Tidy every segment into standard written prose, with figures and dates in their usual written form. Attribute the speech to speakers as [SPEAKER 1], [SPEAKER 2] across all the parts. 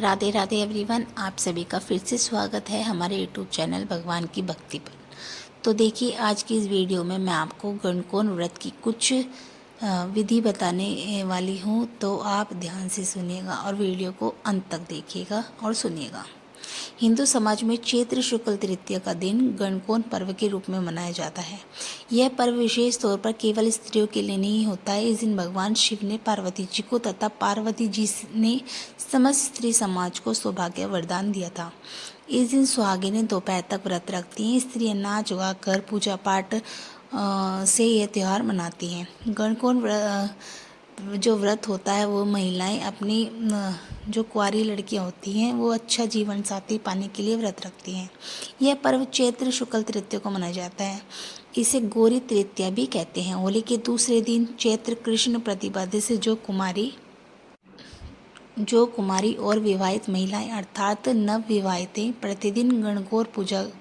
[SPEAKER 1] Radhe Radhe everyone, आप सभी का फिर से स्वागत है हमारे यूट्यूब चैनल भगवान की भक्ति पर। तो देखिए, आज की इस वीडियो में मैं आपको गणकोण व्रत की कुछ विधि बताने वाली हूँ। तो आप ध्यान से सुनिएगा और वीडियो को अंत तक देखिएगा और सुनिएगा। हिंदू समाज में चैत्र शुक्ल तृतीया का दिन गणकोण पर्व के रूप में मनाया जाता है। यह पर्व विशेष तौर पर केवल स्त्रियों के लिए नहीं होता है। इस दिन भगवान शिव ने पार्वती जी को तथा पार्वती जी ने समस्त स्त्री समाज को सौभाग्य वरदान दिया था। इस दिन सुहागिनें दोपहर तक व्रत रखती हैं। स्त्रियां नाच गा कर पूजा पाठ से यह त्यौहार मनाती हैं। गणकोण जो व्रत होता है वो महिलाएं अपनी जो कुंवारी लड़कियां होती हैं वो अच्छा जीवन साथी पाने के लिए व्रत रखती हैं। यह पर्व चैत्र शुक्ल तृतीया को मनाया जाता है। इसे गौरी तृतीया भी कहते हैं। होली के दूसरे दिन चैत्र कृष्ण प्रतिपदा से जो कुमारी और विवाहित महिलाएं अर्थात नव विवाहितें प्रतिदिन गणगौर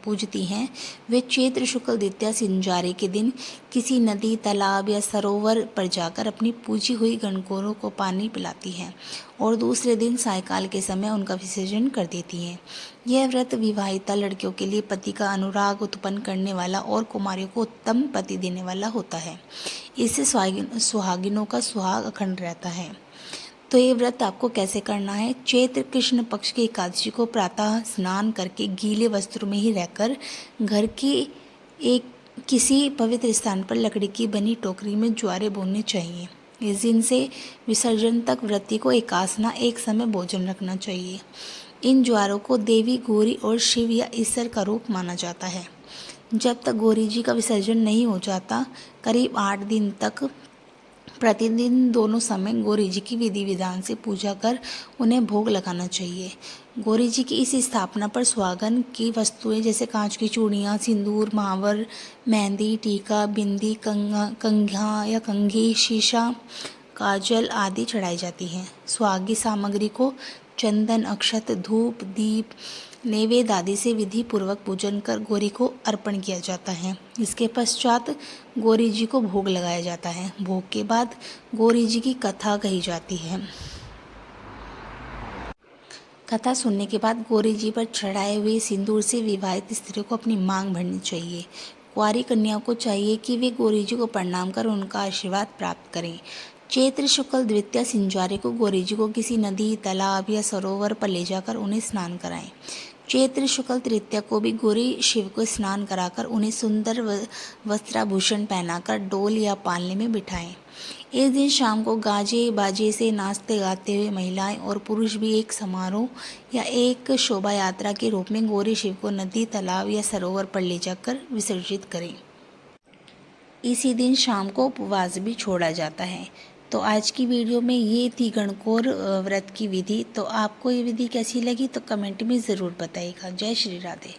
[SPEAKER 1] पूजती हैं, वे चैत्र शुक्ल द्वितीया सिंजारे के दिन किसी नदी, तालाब या सरोवर पर जाकर अपनी पूजी हुई गणगौरों को पानी पिलाती हैं और दूसरे दिन सायंकाल के समय उनका विसर्जन कर देती हैं। यह व्रत विवाहिता लड़कियों के लिए पति का अनुराग उत्पन्न करने वाला और कुमारियों को उत्तम पति देने वाला होता है। इससे सुहागिनों का सुहाग अखंड रहता है। तो ये व्रत आपको कैसे करना है? चैत्र कृष्ण पक्ष की एकादशी को प्रातः स्नान करके गीले वस्त्रों में ही रहकर घर की एक किसी पवित्र स्थान पर लकड़ी की बनी टोकरी में ज्वारे बोने चाहिए। इस दिन से विसर्जन तक व्रती को एकासना एक समय भोजन रखना चाहिए। इन ज्वारों को देवी गौरी और शिव या ईश्वर का रूप माना जाता है। जब तक गौरी जी का विसर्जन नहीं हो जाता, करीब 8 दिन तक प्रतिदिन दोनों समय गौरी जी की विधि विधान से पूजा कर उन्हें भोग लगाना चाहिए। गौरी जी की इस स्थापना पर सुहागन की वस्तुएं जैसे कांच की चूड़ियाँ, सिंदूर, महावर, मेहंदी, टीका, बिंदी, कंघा या कंघी, शीशा, काजल आदि चढ़ाई जाती हैं। सुहागी सामग्री को चंदन, अक्षत, धूप, दीप, नैवेद्य आदि से विधि पूर्वक पूजन कर गौरी को अर्पण किया जाता है। इसके पश्चात गौरी जी को भोग लगाया जाता है। भोग के बाद गौरी जी की कथा कही जाती है। कथा सुनने के बाद गौरी जी पर चढ़ाए हुए सिंदूर से विवाहित स्त्री को अपनी मांग भरनी चाहिए। कुंवारी कन्याओं को चाहिए कि वे गौरी जी को प्रणाम कर उनका आशीर्वाद प्राप्त करें। चैत्र शुक्ल द्वितीया सिंजारे को गौरी जी को किसी नदी, तालाब या सरोवर पर ले जाकर उन्हें स्नान कराएं। चैत्र शुक्ल तृतीया को भी गौरी शिव को स्नान कराकर उन्हें सुंदर वस्त्राभूषण पहनाकर डोल या पालने में बिठाएं। इस दिन शाम को गाजे बाजे से नाचते गाते हुए महिलाएं और पुरुष भी एक समारोह या एक शोभा यात्रा के रूप में गौरी शिव को नदी, तालाब या सरोवर पर ले जाकर विसर्जित करें। इसी दिन शाम को उपवास भी छोड़ा जाता है। तो आज की वीडियो में ये थी गणगौर व्रत की विधि। तो आपको ये विधि कैसी लगी तो कमेंट में ज़रूर बताइएगा। जय श्री राधे।